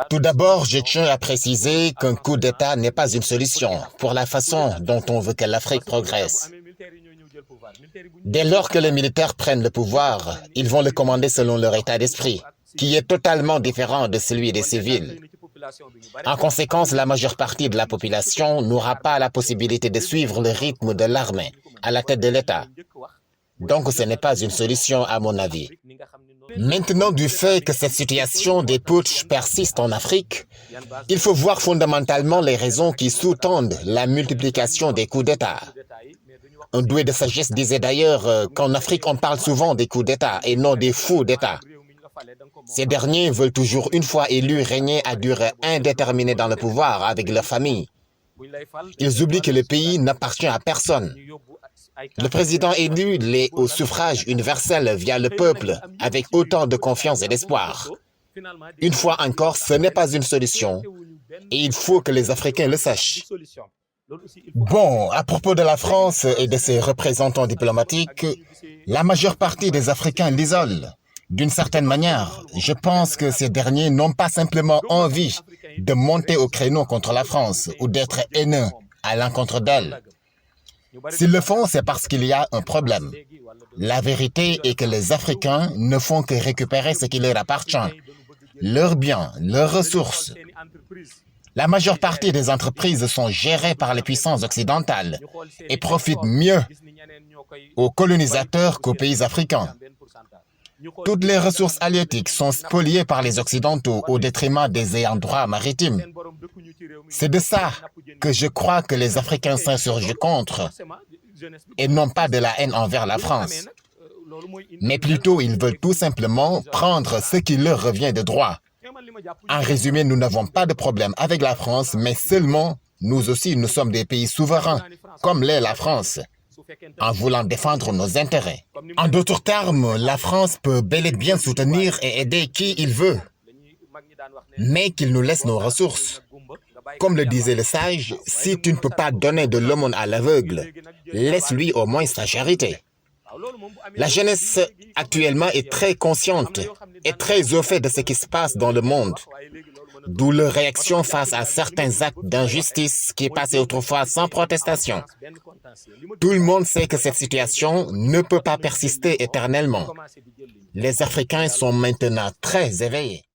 Tout d'abord, je tiens à préciser qu'un coup d'État n'est pas une solution pour la façon dont on veut que l'Afrique progresse. Dès lors que les militaires prennent le pouvoir, ils vont le commander selon leur état d'esprit, qui est totalement différent de celui des civils. En conséquence, la majeure partie de la population n'aura pas la possibilité de suivre le rythme de l'armée à la tête de l'État. Donc ce n'est pas une solution à mon avis. Maintenant, du fait que cette situation des putschs persiste en Afrique, il faut voir fondamentalement les raisons qui sous-tendent la multiplication des coups d'État. Un doué de sagesse disait d'ailleurs qu'en Afrique, on parle souvent des coups d'État et non des fous d'État. Ces derniers veulent toujours, une fois élus, régner à durée indéterminée dans le pouvoir avec leur famille. Ils oublient que le pays n'appartient à personne. Le président élu l'est au suffrage universel via le peuple, avec autant de confiance et d'espoir. Une fois encore, ce n'est pas une solution, et il faut que les Africains le sachent. Bon, à propos de la France et de ses représentants diplomatiques, la majeure partie des Africains l'isolent. D'une certaine manière, je pense que ces derniers n'ont pas simplement envie de monter au créneau contre la France ou d'être haineux à l'encontre d'elle. S'ils le font, c'est parce qu'il y a un problème. La vérité est que les Africains ne font que récupérer ce qui leur appartient, leurs biens, leurs ressources. La majeure partie des entreprises sont gérées par les puissances occidentales et profitent mieux aux colonisateurs qu'aux pays africains. Toutes les ressources halieutiques sont spoliées par les Occidentaux au détriment des ayants droit maritimes. C'est de ça que je crois que les Africains s'insurgent contre, et non pas de la haine envers la France. Mais plutôt, ils veulent tout simplement prendre ce qui leur revient de droit. En résumé, nous n'avons pas de problème avec la France, mais seulement, nous aussi, nous sommes des pays souverains, comme l'est la France, en voulant défendre nos intérêts. En d'autres termes, la France peut bel et bien soutenir et aider qui il veut, mais qu'il nous laisse nos ressources. Comme le disait le sage, si tu ne peux pas donner de l'aumône à l'aveugle, laisse-lui au moins sa charité. La jeunesse actuellement est très consciente et très au fait de ce qui se passe dans le monde, d'où leur réaction face à certains actes d'injustice qui passaient autrefois sans protestation. Tout le monde sait que cette situation ne peut pas persister éternellement. Les Africains sont maintenant très éveillés.